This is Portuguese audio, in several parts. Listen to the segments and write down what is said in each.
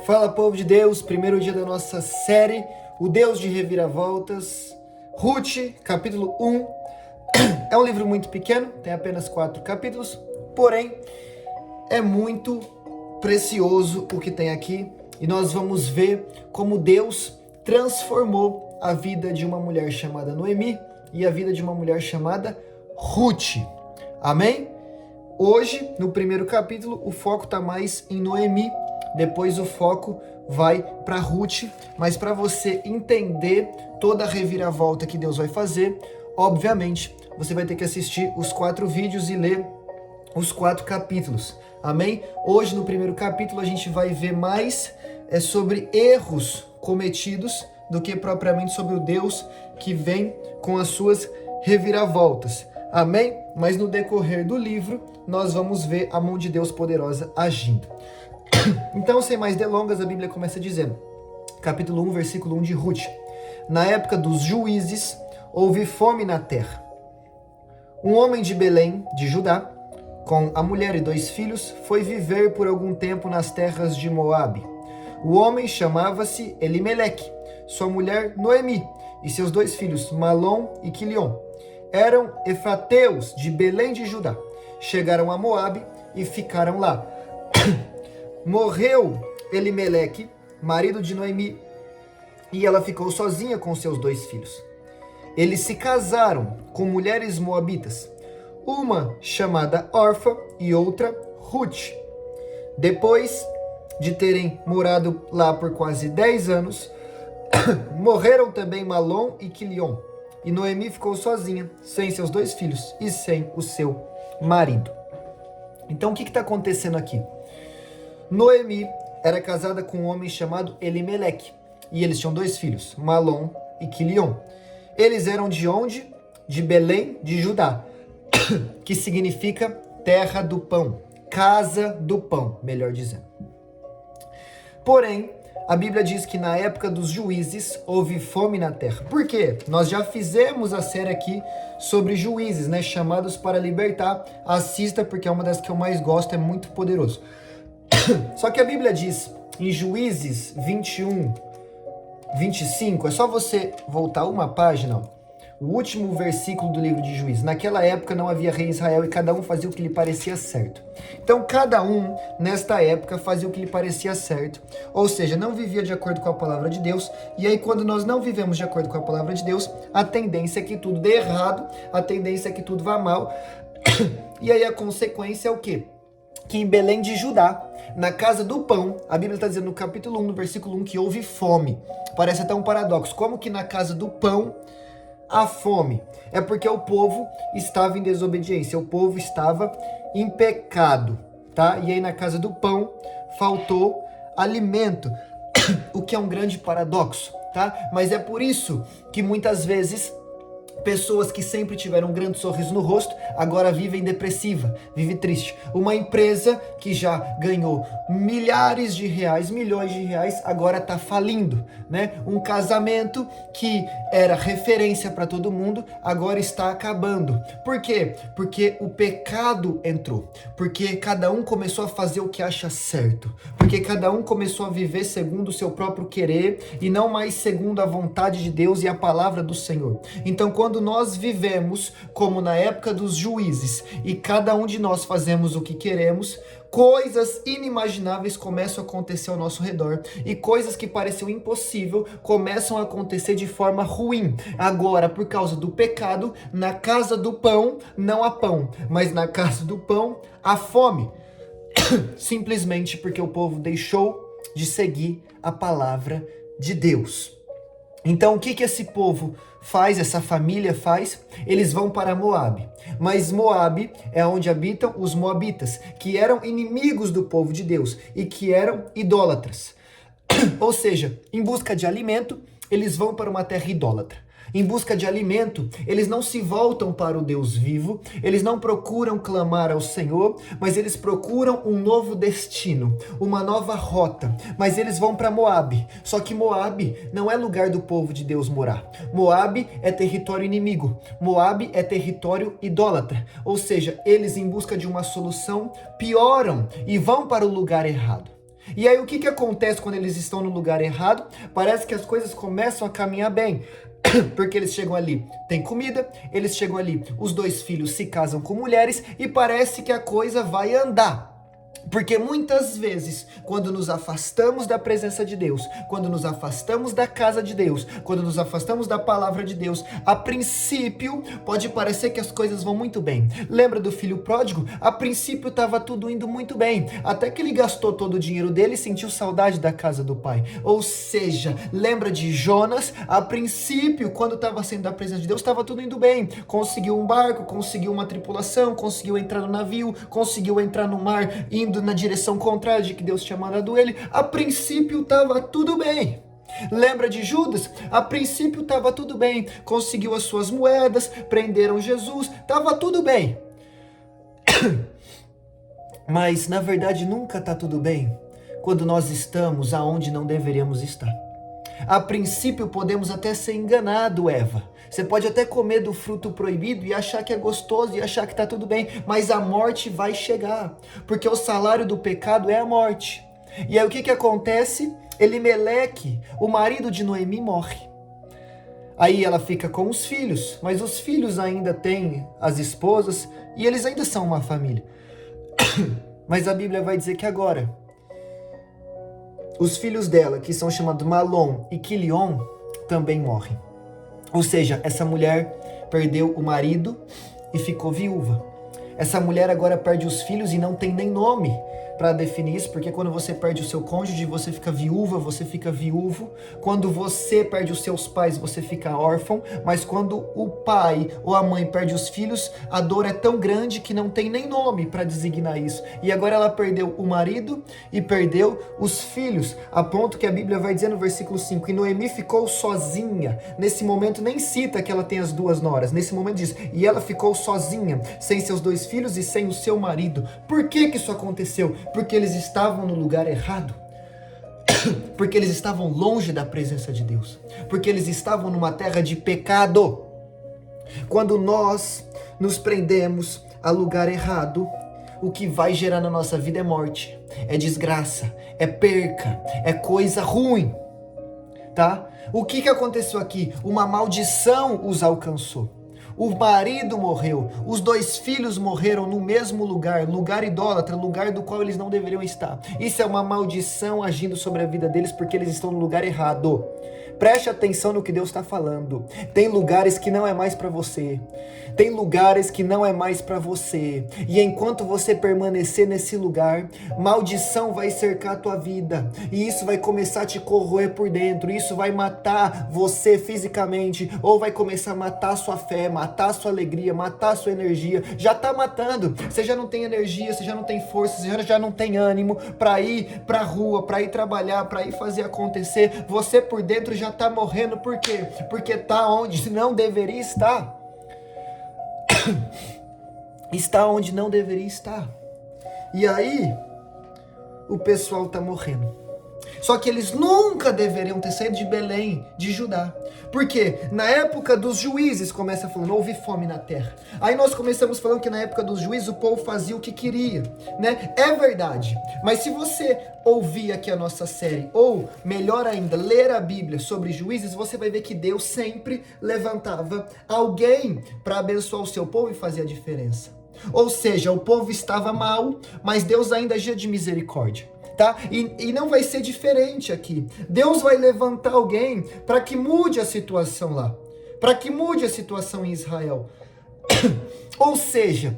Fala, povo de Deus, primeiro dia da nossa série, o Deus de Reviravoltas, Ruth, capítulo 1. É um livro muito pequeno, tem apenas 4 capítulos, porém é muito precioso o que tem aqui e nós vamos ver como Deus transformou a vida de uma mulher chamada Noemi e a vida de uma mulher chamada Ruth. Amém? Hoje, no primeiro capítulo, o foco está mais em Noemi. Depois o foco vai para Ruth, mas para você entender toda a reviravolta que Deus vai fazer, obviamente, você vai ter que assistir os 4 vídeos e ler os 4 capítulos, amém? Hoje no primeiro capítulo a gente vai ver mais sobre erros cometidos do que propriamente sobre o Deus que vem com as suas reviravoltas, amém? Mas no decorrer do livro nós vamos ver a mão de Deus poderosa agindo. Então, sem mais delongas, a Bíblia começa dizendo, capítulo 1, versículo 1 de Ruth. Na época dos juízes, houve fome na terra. Um homem de Belém, de Judá, com a mulher e 2 filhos, foi viver por algum tempo nas terras de Moabe. O homem chamava-se Elimeleque, sua mulher Noemi, e seus 2 filhos, Malom e Quilion. Eram efrateus de Belém de Judá. Chegaram a Moabe e ficaram lá. Morreu Elimeleque, marido de Noemi, e ela ficou sozinha com seus 2 filhos. Eles se casaram com mulheres moabitas, uma chamada Orfa e outra Ruth. Depois de terem morado lá por quase 10 anos, morreram também Malom e Quilion, e Noemi ficou sozinha, sem seus 2 filhos e sem o seu marido. Então o que está acontecendo aqui? Noemi era casada com um homem chamado Elimeleque, e eles tinham 2 filhos, Malom e Quilion. Eles eram de onde? De Belém de Judá, que significa terra do pão, casa do pão, melhor dizendo. Porém, a Bíblia diz que na época dos juízes houve fome na terra. Por quê? Nós já fizemos a série aqui sobre juízes, né? Chamados para libertar. Assista, porque é uma das que eu mais gosto, é muito poderoso. Só que a Bíblia diz em Juízes 21, 25, é só você voltar uma página, ó, o último versículo do livro de Juízes. Naquela época não havia rei em Israel e cada um fazia o que lhe parecia certo. Então cada um nesta época fazia o que lhe parecia certo, ou seja, não vivia de acordo com a palavra de Deus. E aí quando nós não vivemos de acordo com a palavra de Deus, a tendência é que tudo dê errado, a tendência é que tudo vá mal. E aí a consequência é o quê? Que em Belém de Judá, na casa do pão, a Bíblia está dizendo no capítulo 1, no versículo 1, que houve fome. Parece até um paradoxo. Como que na casa do pão há fome? É porque o povo estava em desobediência, o povo estava em pecado, tá? E aí na casa do pão faltou alimento, o que é um grande paradoxo, tá? Mas é por isso que muitas vezes pessoas que sempre tiveram um grande sorriso no rosto, agora vivem depressiva, vive triste. Uma empresa que já ganhou milhares de reais, milhões de reais, agora está falindo, né? Um casamento que era referência para todo mundo, agora está acabando. Por quê? Porque o pecado entrou. Porque cada um começou a fazer o que acha certo. Porque cada um começou a viver segundo o seu próprio querer e não mais segundo a vontade de Deus e a palavra do Senhor. Então, quando nós vivemos como na época dos juízes e cada um de nós fazemos o que queremos, coisas inimagináveis começam a acontecer ao nosso redor e coisas que pareciam impossível começam a acontecer de forma ruim. Agora, por causa do pecado, na casa do pão não há pão, mas na casa do pão há fome. Simplesmente porque o povo deixou de seguir a palavra de Deus. Então, o que esse povo faz, essa família faz? Eles vão para Moabe. Mas Moabe é onde habitam os moabitas, que eram inimigos do povo de Deus e que eram idólatras. Ou seja, em busca de alimento, eles vão para uma terra idólatra. Em busca de alimento, eles não se voltam para o Deus vivo, eles não procuram clamar ao Senhor, mas eles procuram um novo destino, uma nova rota. Mas eles vão para Moabe. Só que Moabe não é lugar do povo de Deus morar. Moabe é território inimigo. Moabe é território idólatra. Ou seja, eles, em busca de uma solução, pioram e vão para o lugar errado. E aí o que acontece quando eles estão no lugar errado? Parece que as coisas começam a caminhar bem. Porque eles chegam ali, tem comida, eles chegam ali, os dois filhos se casam com mulheres e parece que a coisa vai andar. Porque muitas vezes, quando nos afastamos da presença de Deus, quando nos afastamos da casa de Deus, quando nos afastamos da palavra de Deus, a princípio pode parecer que as coisas vão muito bem. Lembra do filho pródigo? A princípio estava tudo indo muito bem, até que ele gastou todo o dinheiro dele e sentiu saudade da casa do pai. Ou seja, lembra de Jonas? A princípio, quando estava saindo da presença de Deus, estava tudo indo bem. Conseguiu um barco, conseguiu uma tripulação, conseguiu entrar no navio, conseguiu entrar no mar, indo na direção contrária de que Deus tinha mandado ele. A princípio estava tudo bem. Lembra de Judas? A princípio estava tudo bem. Conseguiu as suas moedas, prenderam Jesus, estava tudo bem. Mas na verdade nunca está tudo bem quando nós estamos aonde não deveríamos estar. A princípio podemos até ser enganado, Eva. Você pode até comer do fruto proibido e achar que é gostoso e achar que está tudo bem, mas a morte vai chegar, porque o salário do pecado é a morte. E aí o que acontece? Elimeleque, o marido de Noemi, morre. Aí ela fica com os filhos, mas os filhos ainda têm as esposas e eles ainda são uma família. Mas a Bíblia vai dizer que agora os filhos dela, que são chamados Malom e Quilion, também morrem. Ou seja, essa mulher perdeu o marido e ficou viúva. Essa mulher agora perde os filhos e não tem nem nome para definir isso, porque quando você perde o seu cônjuge, você fica viúva, você fica viúvo. Quando você perde os seus pais, você fica órfão. Mas quando o pai ou a mãe perde os filhos, a dor é tão grande que não tem nem nome para designar isso. E agora ela perdeu o marido e perdeu os filhos, a ponto que a Bíblia vai dizer no versículo 5, e Noemi ficou sozinha. Nesse momento nem cita que ela tem as duas noras, nesse momento diz, e ela ficou sozinha, sem seus dois filhos e sem o seu marido. Por que isso aconteceu? Porque eles estavam no lugar errado. Porque eles estavam longe da presença de Deus. Porque eles estavam numa terra de pecado. Quando nós nos prendemos a lugar errado, o que vai gerar na nossa vida é morte, é desgraça, é perca, é coisa ruim, tá? O que aconteceu aqui? Uma maldição os alcançou. O marido morreu, os dois filhos morreram no mesmo lugar, lugar idólatra, lugar do qual eles não deveriam estar. Isso é uma maldição agindo sobre a vida deles porque eles estão no lugar errado. Preste atenção no que Deus está falando. Tem lugares que não é mais para você. Tem lugares que não é mais para você. E enquanto você permanecer nesse lugar, maldição vai cercar a tua vida. E isso vai começar a te corroer por dentro. Isso vai matar você fisicamente. Ou vai começar a matar a sua fé, matar a sua alegria, matar a sua energia. Já está matando. Você já não tem energia, você já não tem força, você já não tem ânimo para ir para a rua, para ir trabalhar, para ir fazer acontecer. Você por dentro já está morrendo. Por quê? Porque está onde não deveria estar. Está onde não deveria estar. E aí, o pessoal está morrendo. Só que eles nunca deveriam ter saído de Belém, de Judá. Por quê? Na época dos juízes, começa falando, houve fome na terra. Aí nós começamos falando que na época dos juízes o povo fazia o que queria, né? É verdade. Mas se você ouvir aqui a nossa série, ou melhor ainda, ler a Bíblia sobre juízes, você vai ver que Deus sempre levantava alguém para abençoar o seu povo e fazer a diferença. Ou seja, o povo estava mal, mas Deus ainda agia de misericórdia. Tá? E não vai ser diferente aqui. Deus vai levantar alguém para que mude a situação lá, para que mude a situação em Israel. Ou seja,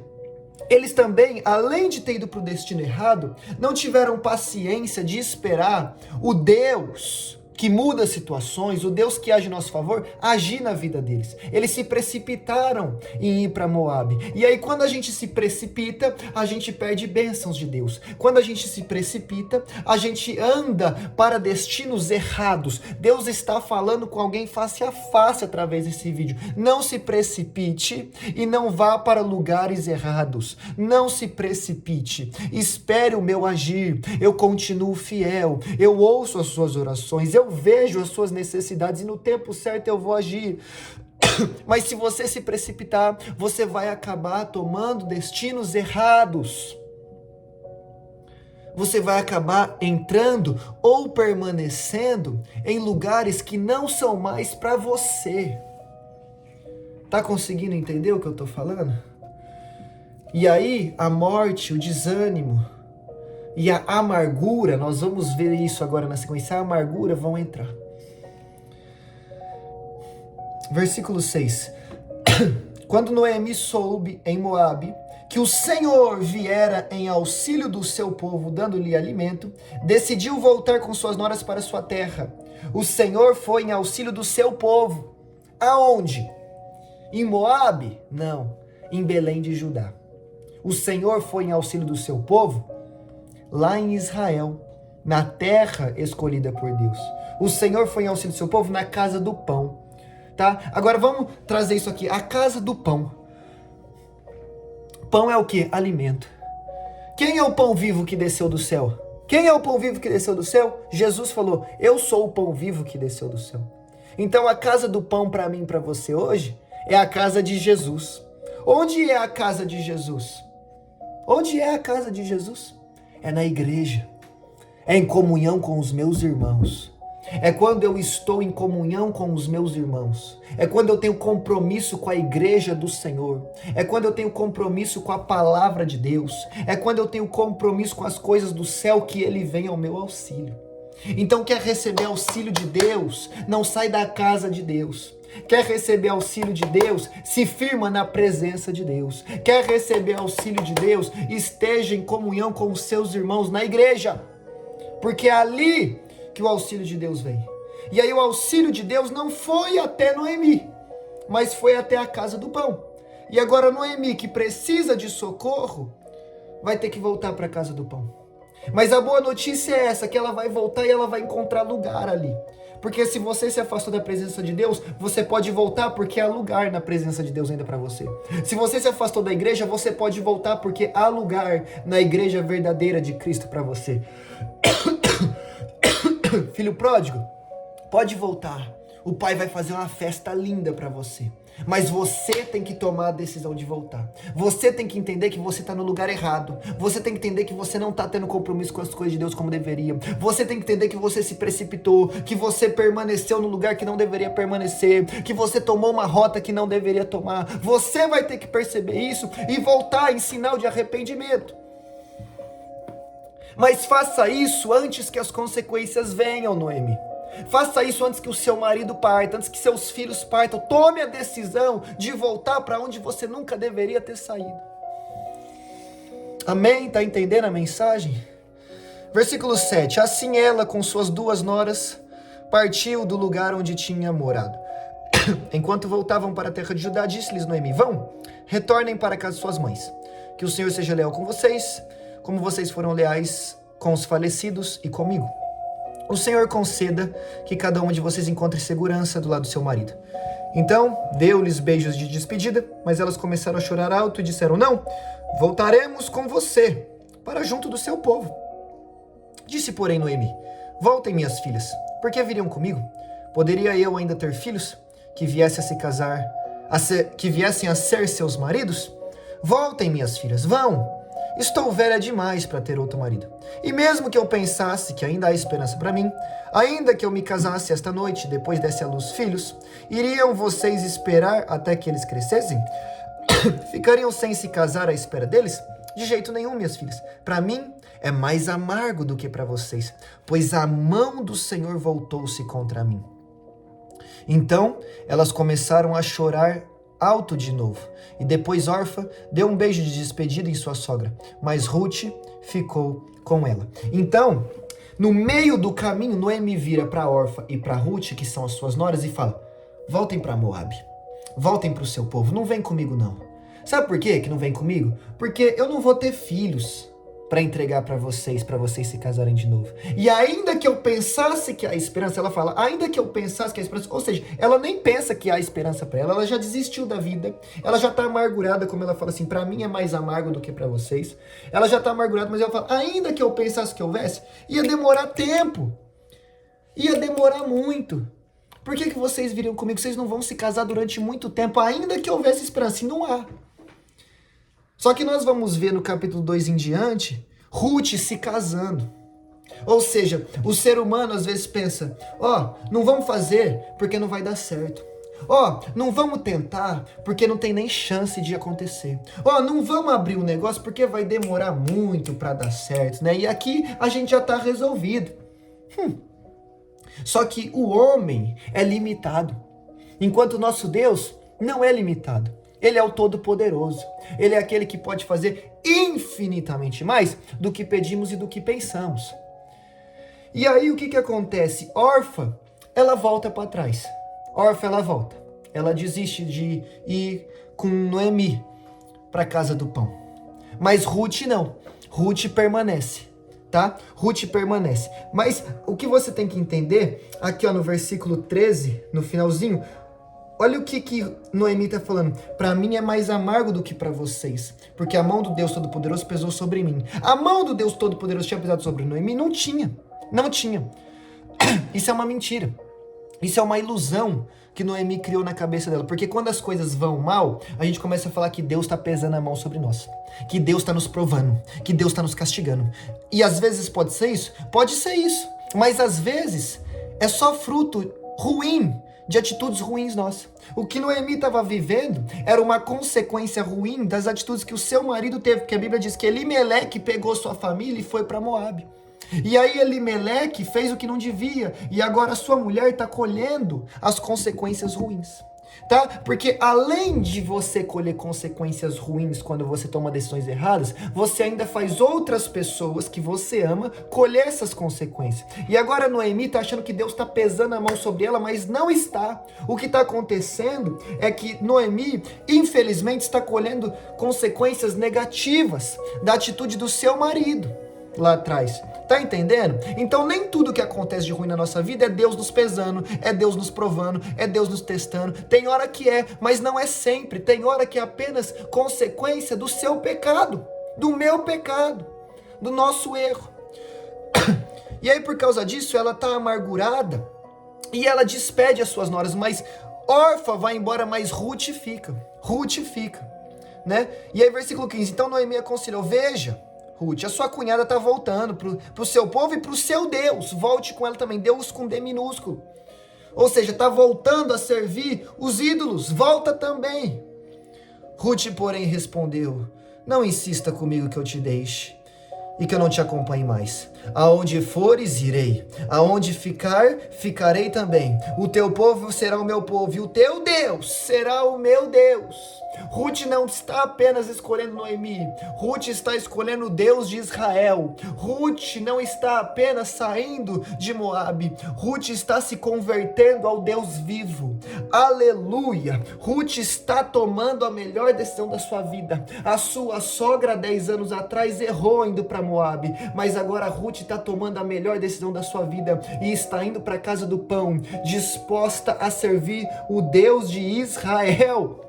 eles também, além de ter ido para o destino errado, não tiveram paciência de esperar o Deus que muda situações, o Deus que age em nosso favor, agir na vida deles. Eles se precipitaram em ir para Moabe. E aí quando a gente se precipita, a gente perde bênçãos de Deus. Quando a gente se precipita, a gente anda para destinos errados. Deus está falando com alguém face a face através desse vídeo. Não se precipite e não vá para lugares errados. Não se precipite. Espere o meu agir. Eu continuo fiel. Eu ouço as suas orações. Eu vejo as suas necessidades e no tempo certo eu vou agir. Mas se você se precipitar, você vai acabar tomando destinos errados. você vai acabar entrando ou permanecendo em lugares que não são mais para você. Tá conseguindo entender o que eu tô falando? E aí, a morte, o desânimo e a amargura, nós vamos ver isso agora na sequência, a amargura vão entrar. Versículo 6. Quando Noemi soube em Moabe que o Senhor viera em auxílio do seu povo, dando-lhe alimento, decidiu voltar com suas noras para sua terra. O Senhor foi em auxílio do seu povo. Aonde? Em Moabe? Não, em Belém de Judá. O Senhor foi em auxílio do seu povo lá em Israel, na terra escolhida por Deus. O Senhor foi em auxílio do seu povo na casa do pão. Tá? Agora vamos trazer isso aqui, a casa do pão. Pão é o que? Alimento. Quem é o pão vivo que desceu do céu? Quem é o pão vivo que desceu do céu? Jesus falou, eu sou o pão vivo que desceu do céu. Então a casa do pão para mim e para você hoje é a casa de Jesus. Onde é a casa de Jesus? Onde é a casa de Jesus? É na igreja. É em comunhão com os meus irmãos. É quando eu estou em comunhão com os meus irmãos. É quando eu tenho compromisso com a igreja do Senhor. É quando eu tenho compromisso com a palavra de Deus. É quando eu tenho compromisso com as coisas do céu que Ele vem ao meu auxílio. Então quer receber auxílio de Deus? Não sai da casa de Deus. Quer receber auxílio de Deus? Se firma na presença de Deus. Quer receber auxílio de Deus? Esteja em comunhão com os seus irmãos na igreja. Porque é ali que o auxílio de Deus vem. E aí o auxílio de Deus não foi até Noemi, mas foi até a casa do pão. E agora Noemi, que precisa de socorro, vai ter que voltar para a casa do pão. Mas a boa notícia é essa, que ela vai voltar e ela vai encontrar lugar ali. Porque se você se afastou da presença de Deus, você pode voltar porque há lugar na presença de Deus ainda para você. Se você se afastou da igreja, você pode voltar porque há lugar na igreja verdadeira de Cristo para você. Filho pródigo, pode voltar. O pai vai fazer uma festa linda para você. Mas você tem que tomar a decisão de voltar. Você tem que entender que você está no lugar errado. Você tem que entender que você não está tendo compromisso com as coisas de Deus como deveria. Você tem que entender que você se precipitou, que você permaneceu no lugar que não deveria permanecer, que você tomou uma rota que não deveria tomar. Você vai ter que perceber isso e voltar em sinal de arrependimento. Mas faça isso antes que as consequências venham, Noemi. Faça isso antes que o seu marido parta, antes que seus filhos partam. Tome a decisão de voltar para onde você nunca deveria ter saído. Amém? Tá entendendo a mensagem? Versículo 7. Assim ela, com suas 2 noras, partiu do lugar onde tinha morado. Enquanto voltavam para a terra de Judá, disse-lhes Noemi, vão, retornem para a casa de suas mães. Que o Senhor seja leal com vocês, como vocês foram leais com os falecidos e comigo. O Senhor conceda que cada um de vocês encontre segurança do lado do seu marido. Então, deu-lhes beijos de despedida, mas elas começaram a chorar alto e disseram, não, voltaremos com você para junto do seu povo. Disse, porém, Noemi, voltem, minhas filhas, por que viriam comigo? Poderia eu ainda ter filhos que viessem a se casar, que viessem a ser seus maridos? Voltem, minhas filhas, vão. Estou velha demais para ter outro marido. E mesmo que eu pensasse que ainda há esperança para mim, ainda que eu me casasse esta noite, depois desse à luz filhos, iriam vocês esperar até que eles crescessem? Ficariam sem se casar à espera deles? De jeito nenhum, minhas filhas. Para mim é mais amargo do que para vocês, pois a mão do Senhor voltou-se contra mim. Então elas começaram a chorar alto de novo. E depois Orfa deu um beijo de despedida em sua sogra, mas Ruth ficou com ela. Então, no meio do caminho, Noemi vira para Orfa e para Ruth, que são as suas noras, e fala, voltem para Moabe, voltem para o seu povo, não vem comigo não. Sabe por quê que não vem comigo? Porque eu não vou ter filhos para entregar para vocês se casarem de novo. E ainda que eu pensasse que há esperança, ela fala, ainda que eu pensasse que há esperança, ou seja, ela nem pensa que há esperança para ela já desistiu da vida, ela já tá amargurada, como ela fala assim, para mim é mais amargo do que para vocês. Ela já tá amargurada, mas ela fala, ainda que eu pensasse que houvesse, ia demorar tempo, ia demorar muito. Por que vocês viriam comigo? Vocês não vão se casar durante muito tempo, ainda que houvesse esperança, e não há. Só que nós vamos ver no capítulo 2 em diante, Ruth se casando. Ou seja, o ser humano às vezes pensa, não vamos fazer porque não vai dar certo. Não vamos tentar porque não tem nem chance de acontecer. Não vamos abrir um negócio porque vai demorar muito para dar certo, né? E aqui a gente já está resolvido. Só que o homem é limitado, enquanto o nosso Deus não é limitado. Ele é o Todo-Poderoso. Ele é aquele que pode fazer infinitamente mais do que pedimos e do que pensamos. E aí o que acontece? Orfa, ela volta para trás. Orfa, ela volta. Ela desiste de ir com Noemi para a casa do pão. Mas Ruth não. Ruth permanece, tá? Ruth permanece. Mas o que você tem que entender, aqui no versículo 13, no finalzinho, olha o que Noemi está falando. Para mim é mais amargo do que para vocês, porque a mão do Deus Todo-Poderoso pesou sobre mim. A mão do Deus Todo-Poderoso tinha pesado sobre Noemi? Não tinha. Não tinha. Isso é uma mentira. Isso é uma ilusão que Noemi criou na cabeça dela. Porque quando as coisas vão mal, a gente começa a falar que Deus está pesando a mão sobre nós. Que Deus está nos provando. Que Deus está nos castigando. E às vezes pode ser isso? Pode ser isso. Mas às vezes é só fruto ruim de atitudes ruins nossas. O que Noemi estava vivendo era uma consequência ruim das atitudes que o seu marido teve. Porque a Bíblia diz que Elimeleque pegou sua família e foi para Moabe. E aí Elimeleque fez o que não devia, e agora a sua mulher está colhendo as consequências ruins, tá? Porque além de você colher consequências ruins quando você toma decisões erradas, você ainda faz outras pessoas que você ama colher essas consequências. E agora Noemi está achando que Deus está pesando a mão sobre ela, mas não está. O que está acontecendo é que Noemi, infelizmente, está colhendo consequências negativas da atitude do seu marido lá atrás. Tá entendendo? Então nem tudo que acontece de ruim na nossa vida é Deus nos pesando, é Deus nos provando, é Deus nos testando. Tem hora que é, mas não é sempre. Tem hora que é apenas consequência do seu pecado, do meu pecado, do nosso erro. E aí por causa disso ela tá amargurada e ela despede as suas noras, mas Orfa vai embora, mas Ruth fica. Ruth fica, né? E aí versículo 15, então Noemi aconselhou, veja, Ruth, a sua cunhada está voltando pro seu povo e pro seu Deus. Volte com ela também. Deus com D minúsculo. Ou seja, está voltando a servir os ídolos. Volta também. Ruth, porém, respondeu, não insista comigo que eu te deixe e que eu não te acompanhe mais. Aonde fores, irei. Aonde ficar, ficarei também. O teu povo será o meu povo e o teu Deus será o meu Deus. Ruth não está apenas escolhendo Noemi. Ruth está escolhendo o Deus de Israel. Ruth não está apenas saindo de Moabe. Ruth está se convertendo ao Deus vivo. Aleluia! Ruth está tomando a melhor decisão da sua vida. A sua sogra, 10 anos atrás, errou indo para Moabe. Mas agora Ruth está tomando a melhor decisão da sua vida e está indo para a casa do pão, disposta a servir o Deus de Israel.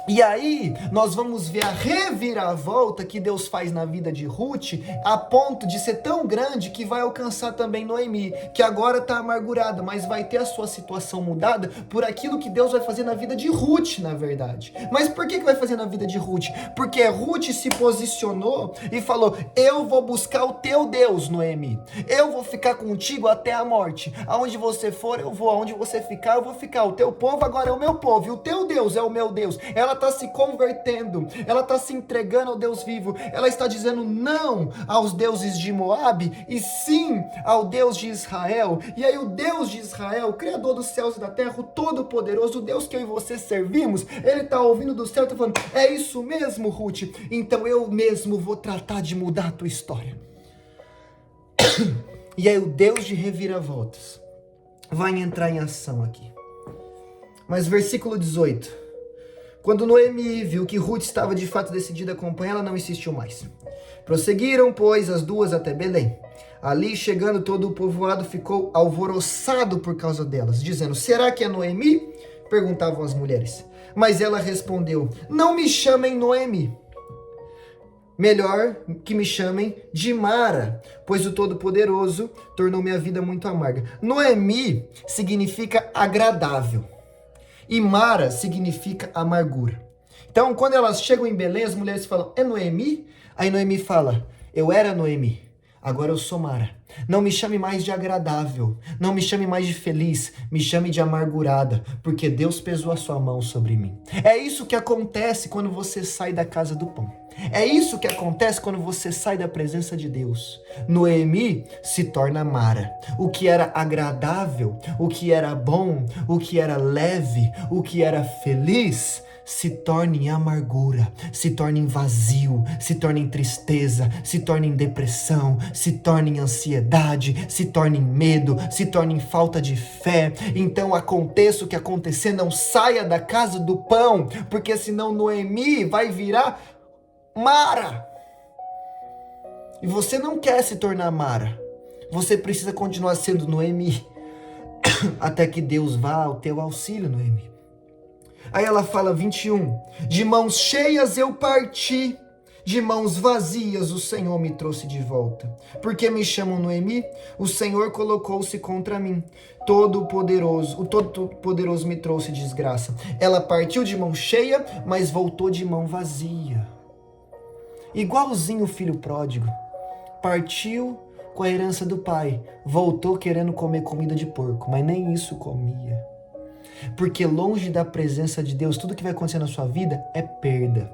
E aí, nós vamos ver a reviravolta que Deus faz na vida de Ruth, a ponto de ser tão grande que vai alcançar também Noemi, que agora está amargurada, mas vai ter a sua situação mudada por aquilo que Deus vai fazer na vida de Ruth, na verdade. Mas por que vai fazer na vida de Ruth? Porque Ruth se posicionou e falou, eu vou buscar o teu Deus, Noemi. Eu vou ficar contigo até a morte. Aonde você for, eu vou. Aonde você ficar, eu vou ficar. O teu povo agora é o meu povo e o teu Deus é o meu Deus. Ela está se convertendo, ela está se entregando ao Deus vivo, ela está dizendo não aos deuses de Moabe e sim ao Deus de Israel. E aí o Deus de Israel, o Criador dos céus e da terra, o Todo-Poderoso, o Deus que eu e você servimos, ele está ouvindo do céu e está falando, é isso mesmo, Ruth, então eu mesmo vou tratar de mudar a tua história. E aí o Deus de reviravoltas vai entrar em ação aqui. Mas versículo 18, quando Noemi viu que Ruth estava de fato decidida a acompanhá-la, não insistiu mais. Prosseguiram, pois, as duas até Belém. Ali, chegando, todo o povoado ficou alvoroçado por causa delas, dizendo, será que é Noemi? Perguntavam as mulheres. Mas ela respondeu, não me chamem Noemi. Melhor que me chamem de Mara, pois o Todo-Poderoso tornou minha vida muito amarga. Noemi significa agradável. E Mara significa amargura. Então, quando elas chegam em Belém, as mulheres falam, é Noemi? Aí Noemi fala, eu era Noemi, agora eu sou Mara. Não me chame mais de agradável, não me chame mais de feliz, me chame de amargurada, porque Deus pesou a sua mão sobre mim. É isso que acontece quando você sai da casa do pão. É isso que acontece quando você sai da presença de Deus. Noemi se torna Mara. O que era agradável, o que era bom, o que era leve, o que era feliz, se torna em amargura, se torna em vazio, se torna em tristeza, se torna em depressão, se torna em ansiedade, se torna em medo, se torna em falta de fé. Então aconteça o que acontecer, não saia da casa do pão, porque senão Noemi vai virar Mara. E você não quer se tornar Mara. Você precisa continuar sendo Noemi, até que Deus vá ao teu auxílio, Noemi. Aí ela fala 21, de mãos cheias eu parti, de mãos vazias o Senhor me trouxe de volta. Porque me chamam Noemi? O Senhor colocou-se contra mim. O Todo-Poderoso me trouxe desgraça. Ela partiu de mão cheia, mas voltou de mão vazia. Igualzinho o filho pródigo. Partiu com a herança do pai, voltou querendo comer comida de porco, mas nem isso comia. Porque longe da presença de Deus, tudo que vai acontecer na sua vida é perda.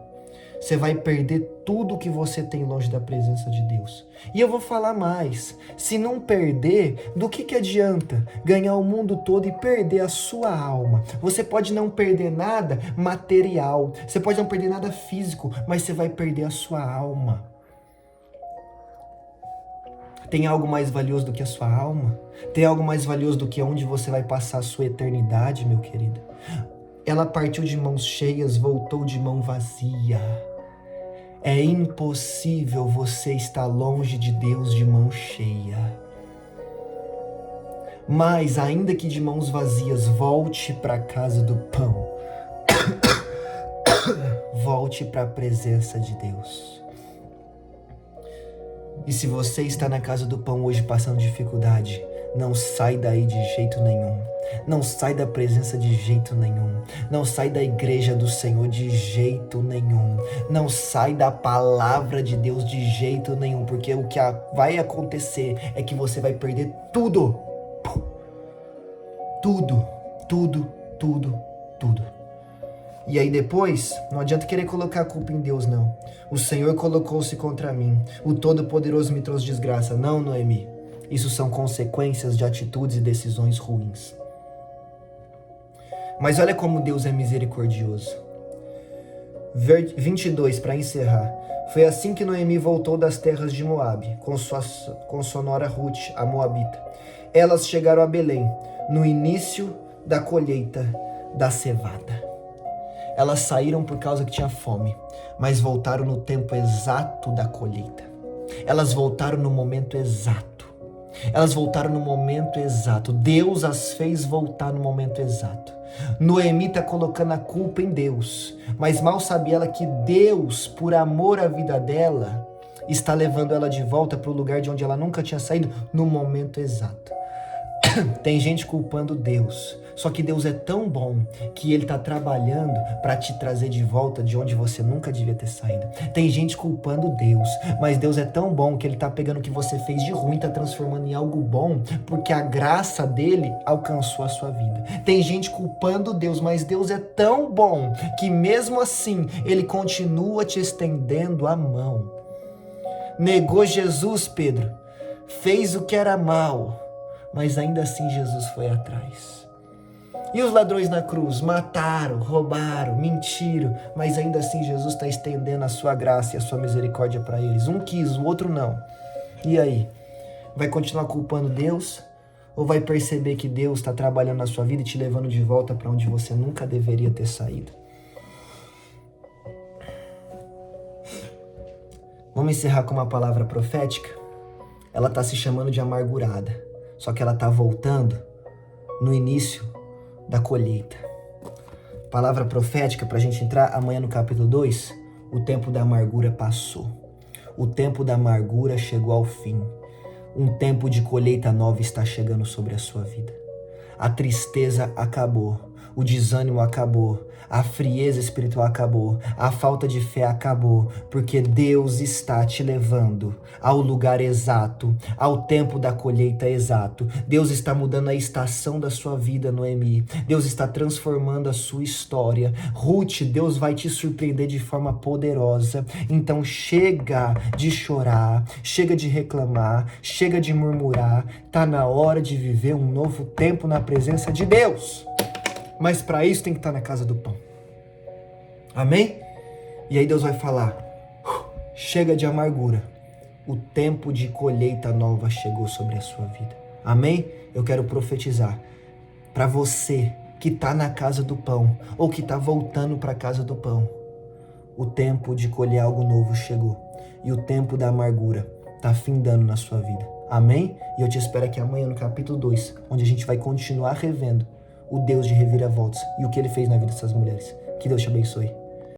Você vai perder tudo que você tem longe da presença de Deus. E eu vou falar mais. Se não perder, do que adianta ganhar o mundo todo e perder a sua alma? Você pode não perder nada material, você pode não perder nada físico, mas você vai perder a sua alma. Tem algo mais valioso do que a sua alma? Tem algo mais valioso do que onde você vai passar a sua eternidade, meu querido? Ela partiu de mãos cheias, voltou de mão vazia. É impossível você estar longe de Deus de mão cheia. Mas, ainda que de mãos vazias, volte para a casa do pão. Volte para a presença de Deus. E se você está na casa do pão hoje passando dificuldade, não sai daí de jeito nenhum. Não sai da presença de jeito nenhum. Não sai da igreja do Senhor de jeito nenhum. Não sai da palavra de Deus de jeito nenhum. Porque o que vai acontecer é que você vai perder tudo. Tudo, tudo, tudo, tudo. E aí depois, não adianta querer colocar a culpa em Deus, não. O Senhor colocou-se contra mim. O Todo-Poderoso me trouxe desgraça. Não, Noemi. Isso são consequências de atitudes e decisões ruins. Mas olha como Deus é misericordioso. 22, para encerrar. Foi assim que Noemi voltou das terras de Moabe, com sua nora Ruth, a Moabita. Elas chegaram a Belém, no início da colheita da cevada. Elas saíram por causa que tinha fome, mas voltaram no tempo exato da colheita. Elas voltaram no momento exato. Elas voltaram no momento exato. Deus as fez voltar no momento exato. Noemi está colocando a culpa em Deus, mas mal sabe ela que Deus, por amor à vida dela, está levando ela de volta para o lugar de onde ela nunca tinha saído no momento exato. Tem gente culpando Deus, só que Deus é tão bom que Ele está trabalhando para te trazer de volta de onde você nunca devia ter saído. Tem gente culpando Deus, mas Deus é tão bom que Ele está pegando o que você fez de ruim e está transformando em algo bom, porque a graça dele alcançou a sua vida. Tem gente culpando Deus, mas Deus é tão bom que mesmo assim Ele continua te estendendo a mão. Negou Jesus, Pedro, fez o que era mal, mas ainda assim Jesus foi atrás. E os ladrões na cruz mataram, roubaram, mentiram, mas ainda assim Jesus está estendendo a sua graça e a sua misericórdia para eles. Um quis, o outro não. E aí? Vai continuar culpando Deus? Ou vai perceber que Deus está trabalhando na sua vida e te levando de volta para onde você nunca deveria ter saído? Vamos encerrar com uma palavra profética? Ela está se chamando de amargurada, só que ela está voltando no início da colheita. Palavra profética para a gente entrar amanhã no capítulo 2. O tempo da amargura passou. O tempo da amargura chegou ao fim. Um tempo de colheita nova está chegando sobre a sua vida. A tristeza acabou. o desânimo acabou, a frieza espiritual acabou, a falta de fé acabou, porque Deus está te levando ao lugar exato, ao tempo da colheita exato. Deus está mudando a estação da sua vida, Noemi. Deus está transformando a sua história. Ruth, Deus vai te surpreender de forma poderosa. Então chega de chorar, chega de reclamar, chega de murmurar. Tá na hora de viver um novo tempo na presença de Deus. Mas para isso tem que estar na casa do pão. Amém? E aí Deus vai falar, chega de amargura. O tempo de colheita nova chegou sobre a sua vida. Amém? Eu quero profetizar para você que está na casa do pão ou que está voltando para a casa do pão. O tempo de colher algo novo chegou. E o tempo da amargura está findando na sua vida. Amém? E eu te espero aqui amanhã no capítulo 2, onde a gente vai continuar revendo o Deus de reviravoltas e o que ele fez na vida dessas mulheres. Que Deus te abençoe.